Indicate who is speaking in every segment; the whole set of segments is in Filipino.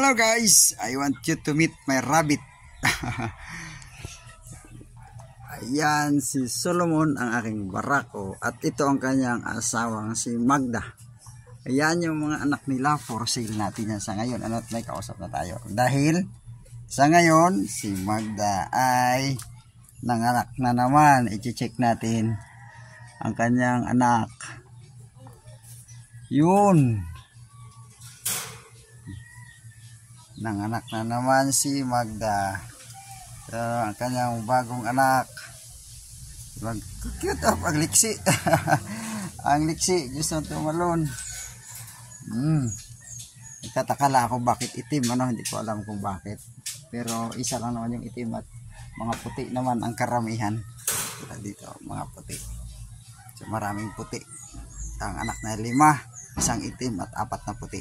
Speaker 1: Hello guys, I want you to meet my rabbit. Ayan si Solomon, ang aking barako, at ito ang kanyang asawang si Magda. Ayan yung mga anak nila, for sale natin yan sa ngayon. Ano, may kausap na tayo. Dahil sa ngayon, si Magda ay nanganak na naman. I-check natin ang kanyang anak. Yun. Nanganak na naman si Magda. So, ang kanyang bagong anak. Cute oh, ang liksi. Ang liksi, gusto tumalon. Nagtataka ako bakit itim, ano, hindi ko alam kung bakit. Pero isa lang naman yung itim at mga puti naman ang karamihan. Dito, mga puti. So, maraming puti. Ang anak na 5, isang itim at 4 na puti.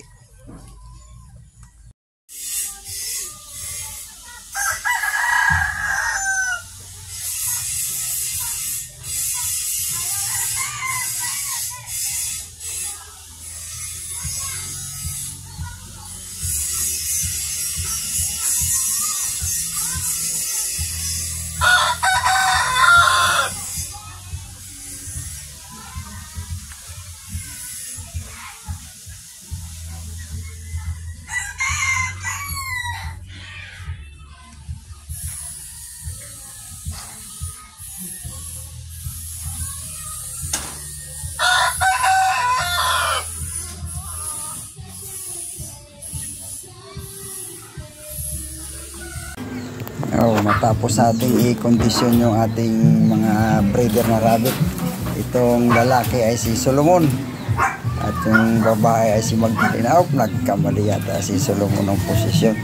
Speaker 1: Matapos natin i-condition yung ating mga breeder na rabbit, itong lalaki ay si Solomon at yung babae ay si Magdalena. Nagkamali yata si Solomon ng posisyon.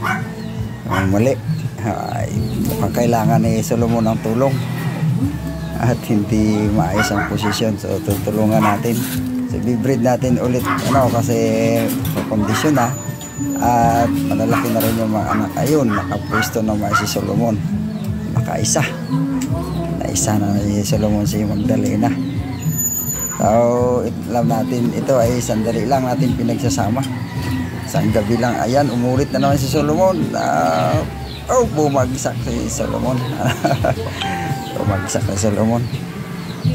Speaker 1: Mali. Mukhang kailangan ni Solomon ng tulong at hindi maayos ang posisyon, so tutulungan natin. So bibreed natin ulit, ano, kasi kondisyon na. At malalaki na rin yung mga anak. Ayun, nakapwesto naman si Solomon. Nakaisa. Naisa na si Solomon si Magdalena. So, alam natin, ito ay sandali lang natin pinagsasama. Isang gabi lang. Ayan, umulit na naman si Solomon. Bumagsak si Solomon. Bumagsak si Solomon.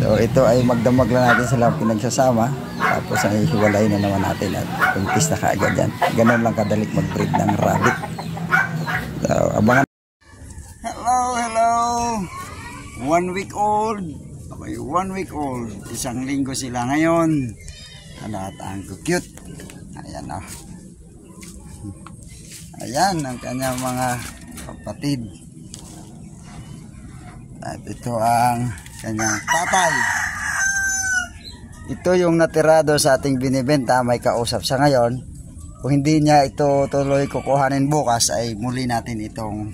Speaker 1: So, ito ay magdamag lang natin sila pinagsasama. Tapos ay hiwalay na naman natin at puntis na kaagad yan. Ganun lang kadalik mag-breed ng rabbit. So, abangan. Hello. 1 week old. Okay, 1 week old. Isang linggo sila ngayon. At ang cute. Ayan o. Ayan ang kanyang mga kapatid. At ito ang kanyang tatay. Ito yung natirado sa ating binibenta, may kausap sa ngayon. Kung hindi niya ito tuloy kukuhanin bukas, ay muli natin itong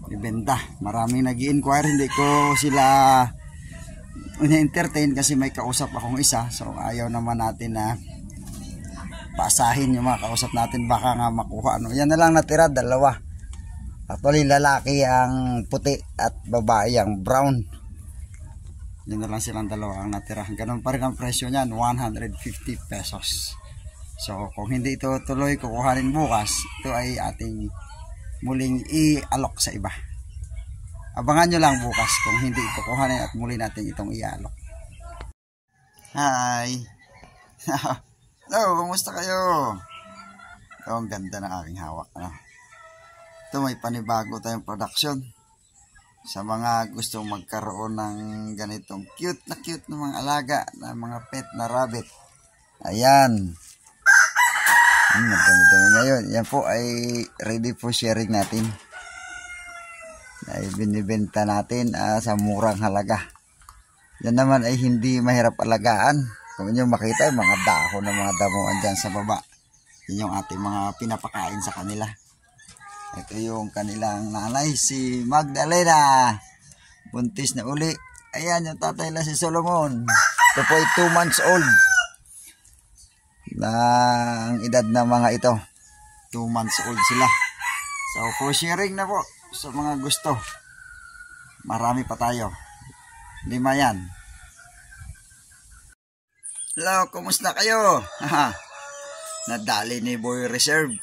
Speaker 1: ibenta. Maraming nag-i-inquire, hindi ko sila ina-entertain kasi may kausap akong isa. So ayaw naman natin na paasahin yung mga kausap natin, baka nga makuha. Ano. Yan na lang natira, 2. Actually lalaki ang puti at babae ang brown. Yun na lang silang 2 ang natira. Ganun pa rin ang presyo niyan, 150 pesos. So kung hindi ito tuloy kukuhanin bukas, ito ay ating muling i-alok sa iba. Abangan nyo lang bukas kung hindi kukuhanin at muli natin itong i-alok. Hi! Hello, kumusta kayo? Ito ang ganda ng aking hawak. Ito may panibago tayong production. Sa mga gustong magkaroon ng ganitong cute na mga alaga na mga pet na rabbit. Ayan. Madami-dami ngayon. Yan po ay ready for sharing natin. Ay binibenta natin sa murang halaga. Yan naman ay hindi mahirap alagaan. Kung inyo makita yung mga dahon ng mga damuhan dyan sa baba. Yun yung ating mga pinapakain sa kanila. Ito yung kanilang nanay, si Magdalena. Buntis na uli. Ayan yung tatay na si Solomon. Ito po ay 2 months old. Ang edad na mga ito. 2 months old sila. So for sharing na po sa mga gusto. Marami pa tayo. 5 yan. Hello, kumusta kayo? Nadali ni Boy Reserve.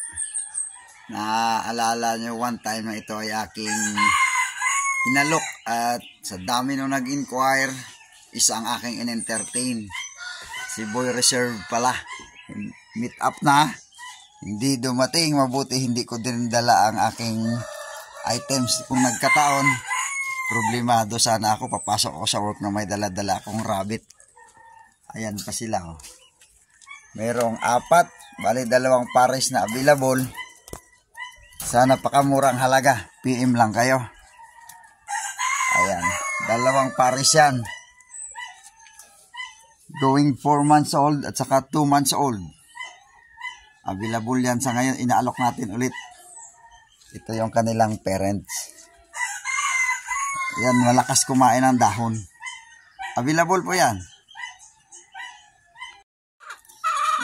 Speaker 1: Naaalala nyo one time na ito ay aking inalok at sa dami nung nag-inquire, isa ang aking in-entertain. Si Boy Reserve pala. Meet up na. Hindi dumating. Mabuti hindi ko din dala ang aking items. Kung nagkataon, problemado sana ako. Papasok ako sa work na may dala-dala akong rabbit. Ayan pa sila. Oh. Mayroong 4. Bali 2 pares na available. Sa napakamurang halaga. PM lang kayo. Ayan. 2 pares yan. Going 4 months old at saka 2 months old. Available yan sa ngayon. Inaalok natin ulit. Ito yung kanilang parents. Yan, malakas kumain ng dahon. Available po yan.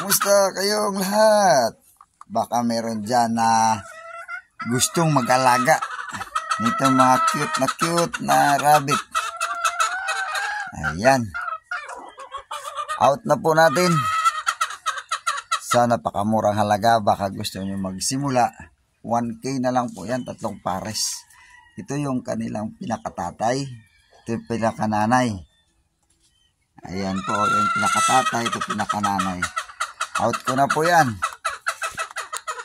Speaker 1: Kumusta kayong lahat? Baka meron dyan na gustong mag-alaga nito mga cute na rabbit. Ayan. Out na po natin. Sa napakamurang halaga, baka gusto nyo magsimula. 1K na lang po yan, 3 pares. Ito yung kanilang pinakatatay. Ito yung pinakananay. Ayan po, yung pinakatatay, ito pinakananay. Out ko na po yan.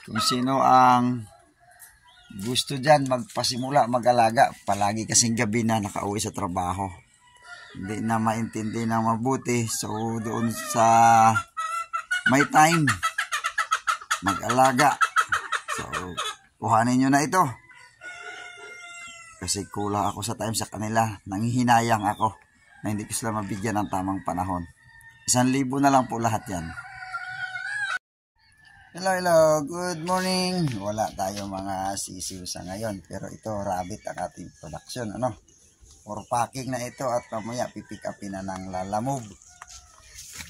Speaker 1: Kung sino ang gusto dyan magpasimula, mag-alaga. Palagi kasing gabi na nakauwi sa trabaho. Hindi na maintindi na mabuti. So doon sa may time mag-alaga. So kuhanin nyo na ito. Kasi kulang ako sa time sa kanila. Nanghihinayang ako na hindi ko sila mabigyan ng tamang panahon. 1,000 na lang po lahat yan. Hello, good morning. Wala tayo mga sisiw sa ngayon. Pero ito rabbit ang ating production. Ano? For packing na ito at mamaya pipick upin na ng Lalamove.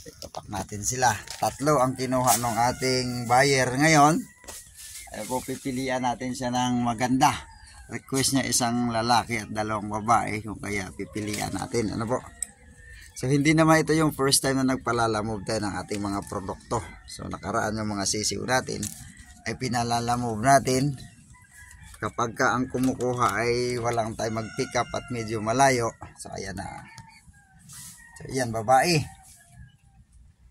Speaker 1: Itapak natin sila. 3 ang kinuha ng ating buyer ngayon. Ay po pipilian natin siya ng maganda. Request niya isang lalaki at 2 babae. Kung kaya pipilian natin. Ano po? So hindi naman ito yung first time na nagpalalamove tayo ng ating mga produkto. So nakaraan yung mga sisiw natin ay pinalalamove natin. Kapag ka ang kumukuha ay walang time mag-pick up at medyo malayo. So ayan na. So ayan, babae.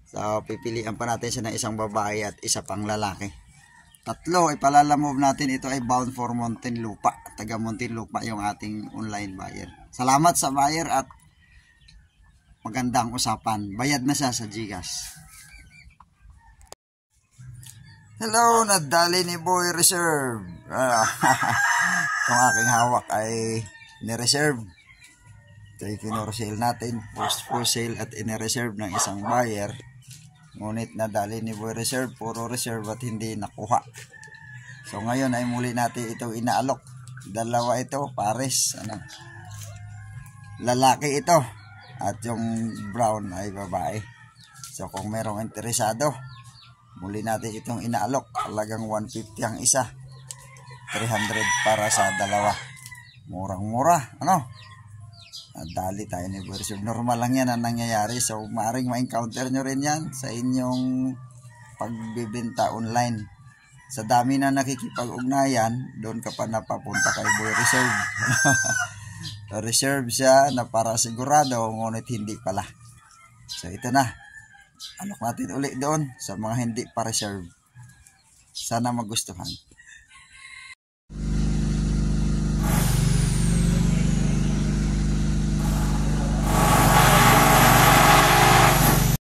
Speaker 1: So pipilian pa natin siya ng isang babae at isa pang lalaki. 3 ipalalamove natin. Ito ay bound for Muntinlupa. Taga Muntinlupa yung ating online buyer. Salamat sa buyer at magandang usapan. Bayad na siya sa GCash. Hello, nadali ni Boy Reserve. Itong aking hawak ay ni-reserve. Ito yung kinorosale natin. Post for sale at in-reserve ng isang buyer. Ngunit nadali ni Boy Reserve. Puro reserve at hindi nakuha. So ngayon ay muli natin itong inaalok. 2 ito, pares. Ano? Lalaki ito. At yung brown ay babae. So kung merong interesado, muli natin itong inaalok. Halagang 150 ang isa. 300 para sa 2. Murang-mura. Ano? Dali tayo ni Boy Reserve. Normal lang yan ang nangyayari. So maaaring ma-encounter nyo rin yan sa inyong pagbibenta online. Sa dami na nakikipag-ugnayan, doon ka pa napapunta kay Boy Reserve. Reserve siya na para sigurado, ngunit hindi pala. So ito na. Alok natin ulit doon sa mga hindi pa reserve. Sana magustuhan.